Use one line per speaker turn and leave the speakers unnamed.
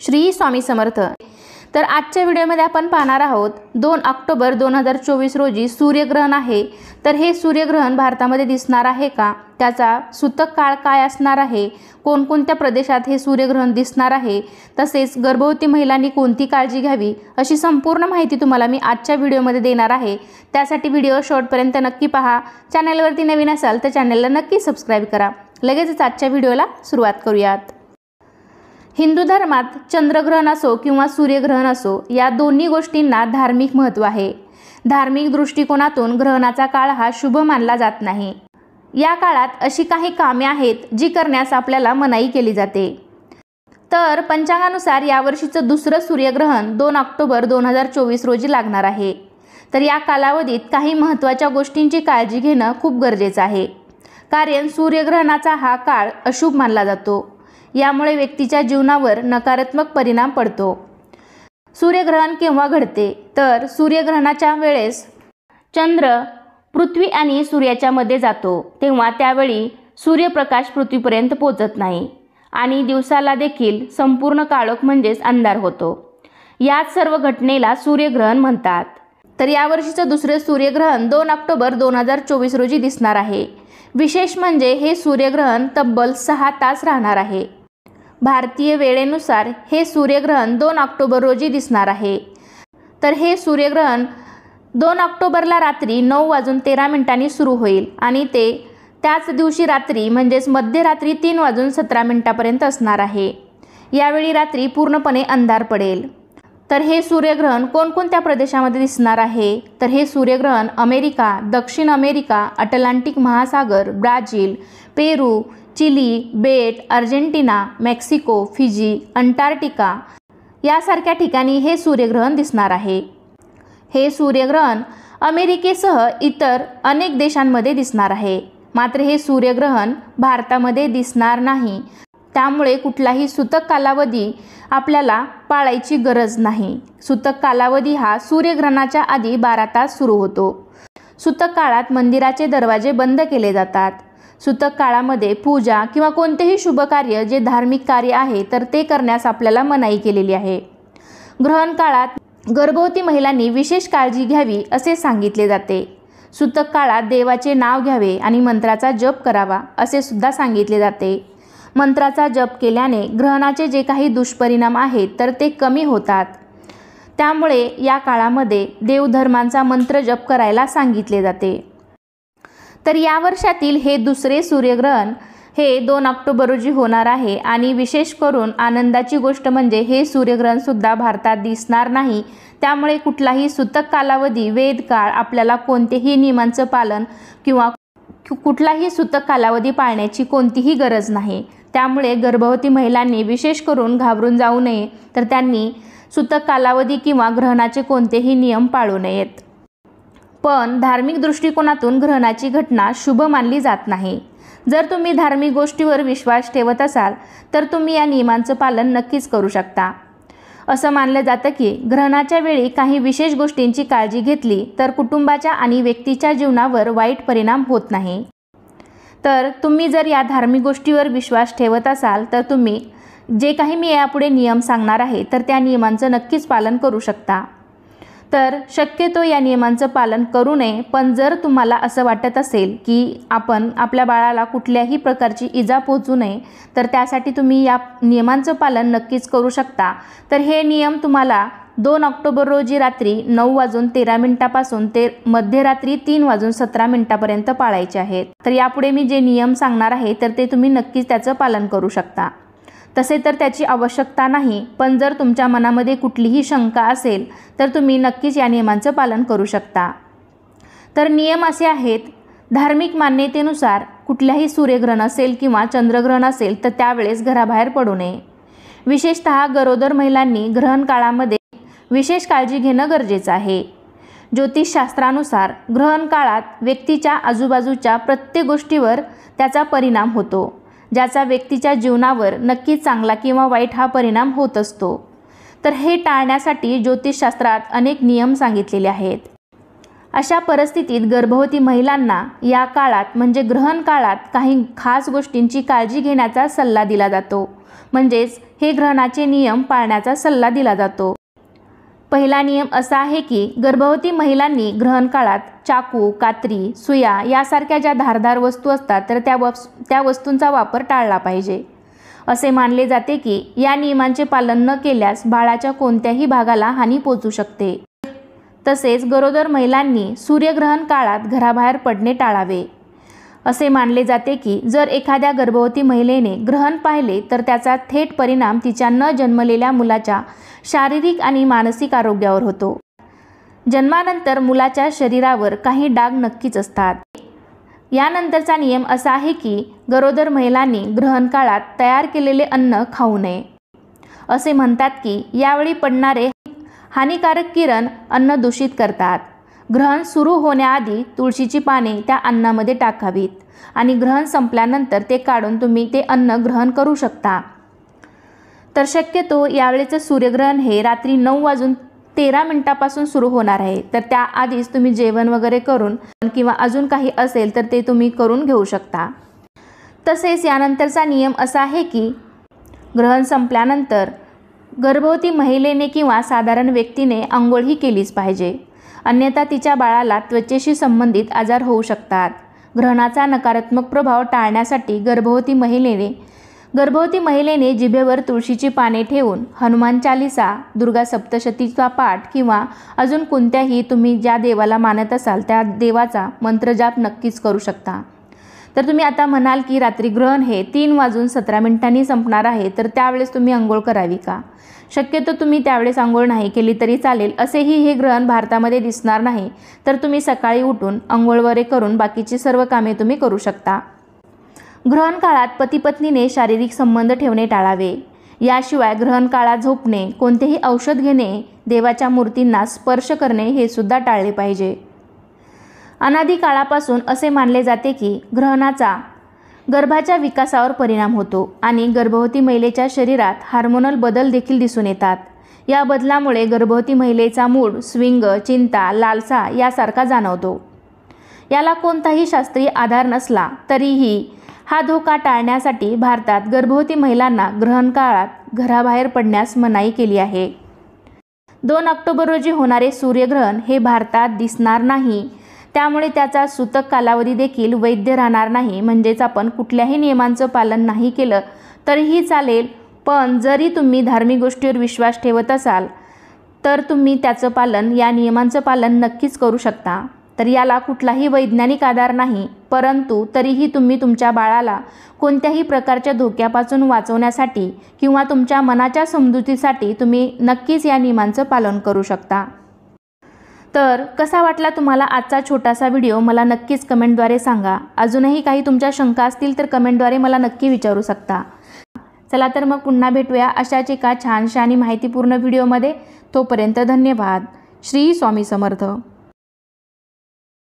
श्री स्वामी समर्थ। तर आजच्या व्हिडिओमध्ये आपण पाहणार आहोत 2 ऑक्टोबर 2024 रोजी सूर्यग्रहण आहे। तर हे सूर्यग्रहण भारतामध्ये दिसणार आहे का, त्याचा सूतक काळ काय असणार आहे, कोणकोणत्या प्रदेशात हे सूर्यग्रहण दिसणार आहे, तसेच गर्भवती महिलांनी कोणती काळजी घ्यावी, अशी संपूर्ण माहिती तुम्हाला मी आजच्या व्हिडिओमध्ये देणार आहे। त्यासाठी व्हिडिओ शेवटपर्यंत नक्की पहा। चॅनलवरती नवीन असाल तर चॅनलला नक्की सबस्क्राइब करा। लगेचच आजच्या व्हिडिओला सुरुवात करूयात। हिंदू धर्मात चंद्रग्रहण असो किंवा सूर्यग्रहण असो, या दोन्ही गोष्टींना धार्मिक महत्त्व आहे। धार्मिक दृष्टिकोनातून ग्रहणाचा काळ हा शुभ मानला जात नाही। या काळात अशी काही कामे आहेत जी करण्यास आपल्याला मनाई केली जाते। तर पंचांगानुसार यावर्षीचं दुसरं सूर्यग्रहण 2 ऑक्टोबर 2024 रोजी लागणार आहे। तर या कालावधीत काही महत्त्वाच्या गोष्टींची काळजी घेणं खूप गरजेचं आहे, कारण सूर्यग्रहणाचा हा काळ अशुभ मानला जातो। यामुळे व्यक्तीच्या जीवनावर नकारात्मक परिणाम पडतो। सूर्यग्रहण केव्हा घडते, तर सूर्यग्रहणाच्या वेळेस चंद्र पृथ्वी आणि सूर्याच्या मध्ये जातो, तेव्हा त्यावेळी सूर्यप्रकाश पृथ्वीपर्यंत पोहोचत नाही आणि दिवसाला देखील संपूर्ण काळोख म्हणजेच अंधार होतो। याच सर्व घटनेला सूर्यग्रहण म्हणतात। तर यावर्षीचं दुसरे सूर्यग्रहण 2 ऑक्टोबर 2024 रोजी दिसणार आहे। विशेष म्हणजे हे सूर्यग्रहण तब्बल 6 तास राहणार आहे। भारतीय वेळेनुसार हे सूर्यग्रहण 2 ऑक्टोबर रोजी दिसणार आहे। तर हे सूर्यग्रहण 2 ऑक्टोबरला रात्री 9:13 सुरू होईल आणि ते त्याच दिवशी रात्री म्हणजेच मध्यरात्री 3:17 असणार आहे। यावेळी रात्री पूर्णपणे अंधार पडेल। तर हे सूर्यग्रहण कोणकोणत्या प्रदेशामध्ये दिसणार आहे, तर हे सूर्यग्रहण अमेरिका, दक्षिण अमेरिका, अटलांटिक महासागर, ब्राझील, पेरू, चिली, बेट, अर्जेंटिना, मेक्सिको, फिजी, अंटार्क्टिका यासारख्या ठिकाणी हे सूर्यग्रहण दिसणार आहे। हे सूर्यग्रहण अमेरिकेसह इतर अनेक देशांमध्ये दिसणार आहे। मात्र हे सूर्यग्रहण भारतामध्ये दिसणार नाही, त्यामुळे कुठलाही सूतक कालावधी आपल्याला पाळायची गरज नाही। सूतक कालावधी हा सूर्यग्रहणाच्या आधी 12 तास सुरू होतो। सूतक काळात मंदिराचे दरवाजे बंद केले जातात। सूतक काळामध्ये पूजा किंवा कोणतेही शुभ कार्य जे धार्मिक कार्य आहे तर ते करण्यास आपल्याला मनाई केलेली आहे। ग्रहण काळात गर्भवती महिलांनी विशेष काळजी घ्यावी असे सांगितले जाते। सूतक काळात देवाचे नाव घ्यावे आणि मंत्राचा जप करावा असे सुद्धा सांगितले जाते। मंत्राचा जप केल्याने ग्रहणाचे जे काही दुष्परिणाम आहेत तर ते कमी होतात। त्यामुळे या काळामध्ये देवधर्मांचा मंत्र जप करायला सांगितले जाते। तर या वर्षातील हे दुसरे सूर्यग्रहण हे 2 ऑक्टोबर रोजी होणार आहे आणि विशेष करून आनंदाची गोष्ट म्हणजे हे सूर्यग्रहण सुद्धा भारतात दिसणार नाही। त्यामुळे कुठलाही सूतक कालावधी, वेद काळ आपल्याला कोणतेही नियमांचं पालन किंवा कुठलाही सूतक कालावधी पाळण्याची कोणतीही गरज नाही। त्यामुळे गर्भवती महिलांनी विशेष करून घाबरून जाऊ नये, तर त्यांनी सूतक कालावधी किंवा ग्रहणाचे कोणतेही नियम पाळू नयेत। पण धार्मिक दृष्टिकोनातून ग्रहणाची घटना शुभ मानली जात नाही। जर तुम्ही धार्मिक गोष्टीवर विश्वास ठेवत असाल तर तुम्ही या नियमांचं पालन नक्कीच करू शकता। असं मानलं जातं की ग्रहणाच्या वेळी काही विशेष गोष्टींची काळजी घेतली तर कुटुंबाच्या आणि व्यक्तीच्या जीवनावर वाईट परिणाम होत नाही। तर तुम्ही जर या धार्मिक गोष्टीवर विश्वास ठेवत असाल तर तुम्ही जे काही मी यापुढे नियम सांगणार आहे तर त्या नियमांचं नक्कीच पालन करू शकता। तर शक्यतो या नियमांचं पालन करू नये, पण जर तुम्हाला असं वाटत असेल की आपण आपल्या बाळाला कुठल्याही प्रकारची इजा पोहोचू नये तर त्यासाठी तुम्ही या नियमांचं पालन नक्कीच करू शकता। तर हे नियम तुम्हाला 2 ऑक्टोबर रोजी रात्री 9:13 पासून ते मध्यरात्री 3:17 पाळायचे आहेत। तर यापुढे मी जे नियम सांगणार आहे तर ते तुम्ही नक्कीच त्याचं पालन करू शकता। तसे तर त्याची आवश्यकता नाही, पण जर तुमच्या मनामध्ये कुठलीही शंका असेल तर तुम्ही नक्कीच या नियमांचं पालन करू शकता। तर नियम असे आहेत, धार्मिक मान्यतेनुसार कुठल्याही सूर्यग्रहण असेल किंवा चंद्रग्रहण असेल तर त्यावेळेस घराबाहेर पडू नये। विशेषतः गरोदर महिलांनी ग्रहण काळामध्ये विशेष काळजी घेणं गरजेचं आहे। ज्योतिषशास्त्रानुसार ग्रहण काळात व्यक्तीच्या आजूबाजूच्या प्रत्येक गोष्टीवर त्याचा परिणाम होतो, ज्याचा व्यक्तीच्या जीवनावर नक्कीच चांगला किंवा वाईट हा परिणाम होत असतो। तर हे टाळण्यासाठी ज्योतिषशास्त्रात अनेक नियम सांगितलेले आहेत। अशा परिस्थितीत गर्भवती महिलांना या काळात म्हणजे ग्रहण काळात काही खास गोष्टींची काळजी घेण्याचा सल्ला दिला जातो, म्हणजेच हे ग्रहणाचे नियम पाळण्याचा सल्ला दिला जातो। पहिला नियम असा आहे की गर्भवती महिलांनी ग्रहण काळात चाकू, कात्री, सुया यासारख्या ज्या धारदार वस्तू असतात तर त्या वस्तूंचा वापर टाळला पाहिजे। असे मानले जाते की या नियमांचे पालन न केल्यास बाळाच्या कोणत्याही भागाला हानी पोहोचू शकते। तसेच गरोदर महिलांनी सूर्यग्रहण काळात घराबाहेर पडणे टाळावे। असे मानले जाते की जर एखाद्या गर्भवती महिलेने ग्रहण पाहिले तर त्याचा थेट परिणाम तिच्या न जन्मलेल्या मुलाच्या शारीरिक आणि मानसिक आरोग्यावर होतो। जन्मानंतर मुलाच्या शरीरावर काही डाग नक्कीच असतात। यानंतरचा नियम असा आहे की गरोदर महिलांनी ग्रहण काळात तयार केलेले अन्न खाऊ नये। असे म्हणतात की यावेळी पडणारे हानिकारक किरण अन्न दूषित करतात। ग्रहण सुरू होण्याआधी तुळशीची पाने त्या अन्नामध्ये टाकावीत आणि ग्रहण संपल्यानंतर ते काढून तुम्ही ते अन्न ग्रहण करू शकता। तर शक्यतो यावेळेचं सूर्यग्रहण हे रात्री 9:13 सुरू होणार आहे, तर त्याआधीच तुम्ही जेवण वगैरे करून किंवा अजून काही असेल तर ते तुम्ही करून घेऊ शकता। तसेच यानंतरचा नियम असा आहे की ग्रहण संपल्यानंतर गर्भवती महिलेने किंवा साधारण व्यक्तीने आंघोळ ही केलीच पाहिजे, अन्यथा तिच्या बाळाला त्वचेशी संबंधित आजार होऊ शकतात। ग्रहणाचा नकारात्मक प्रभाव टाळण्यासाठी गर्भवती महिलेने जिभेवर तुळशीची पाने ठेवून हनुमान चालीसा, दुर्गा सप्तशतीचा पाठ किंवा अजून कोणत्याही तुम्ही ज्या देवाला मानत असाल त्या देवाचा मंत्रजाप नक्कीच करू शकता। तर तुम्ही आता म्हणाल की रात्री ग्रहण हे 3:17 संपणार आहे, तर त्यावेळेस तुम्ही आंघोळ करावी का? शक्यतो तुम्ही त्यावेळेस आंघोळ नाही केली तरी चालेल। असेही हे ग्रहण भारतामध्ये दिसणार नाही, तर तुम्ही सकाळी उठून आंघोळ वगैरे करून बाकीची सर्व कामे तुम्ही करू शकता। ग्रहण काळात पती-पत्नीने शारीरिक संबंध ठेवणे टाळावे। याशिवाय ग्रहण काळात झोपणे, कोणतेही औषध घेणे, देवाच्या मूर्तींना स्पर्श करणे हे सुद्धा टाळले पाहिजे। अनादी काळापासून असे मानले जाते की ग्रहणाचा गर्भाच्या विकासावर परिणाम होतो आणि गर्भवती महिलेच्या शरीरात हार्मोनल बदल देखील दिसून येतात। या बदलामुळे गर्भवती महिलेचा मूड स्विंग, चिंता, लालसा यासारखा जाणवतो। याला कोणताही शास्त्रीय आधार नसला तरीही हा धोका टाळण्यासाठी भारतात गर्भवती महिलांना ग्रहण काळात घराबाहेर पडण्यास मनाई केली आहे। 2 ऑक्टोबर रोजी होणारे सूर्यग्रहण हे भारतात दिसणार नाही, त्यामुळे त्याचा सूतक कालावधी देखील वैध राहणार नाही। म्हणजेच आपण कुठल्याही नियमांचं पालन नाही केलं तरीही चालेल, पण जरी तुम्ही धार्मिक गोष्टीवर विश्वास ठेवत असाल तर तुम्ही त्याचं पालन, या नियमांचं पालन नक्कीच करू शकता। तर याला कुठलाही वैज्ञानिक आधार नाही, परंतु तरीही तुम्ही तुमच्या बाळाला कोणत्याही प्रकारच्या धोक्यापासून वाचवण्यासाठी किंवा तुमच्या मनाच्या समजुतीसाठी तुम्ही नक्कीच या नियमांचं पालन करू शकता। तर कसा वाटला तुम्हाला आजचा छोटासा व्हिडिओ मला नक्कीच कमेंटद्वारे सांगा। अजूनही काही तुमच्या शंका असतील तर कमेंटद्वारे मला नक्की विचारू शकता। चला तर मग पुन्हा भेटूया अशाच एका छानशा आणि माहितीपूर्ण व्हिडिओमध्ये। तोपर्यंत धन्यवाद। श्री स्वामी समर्थ।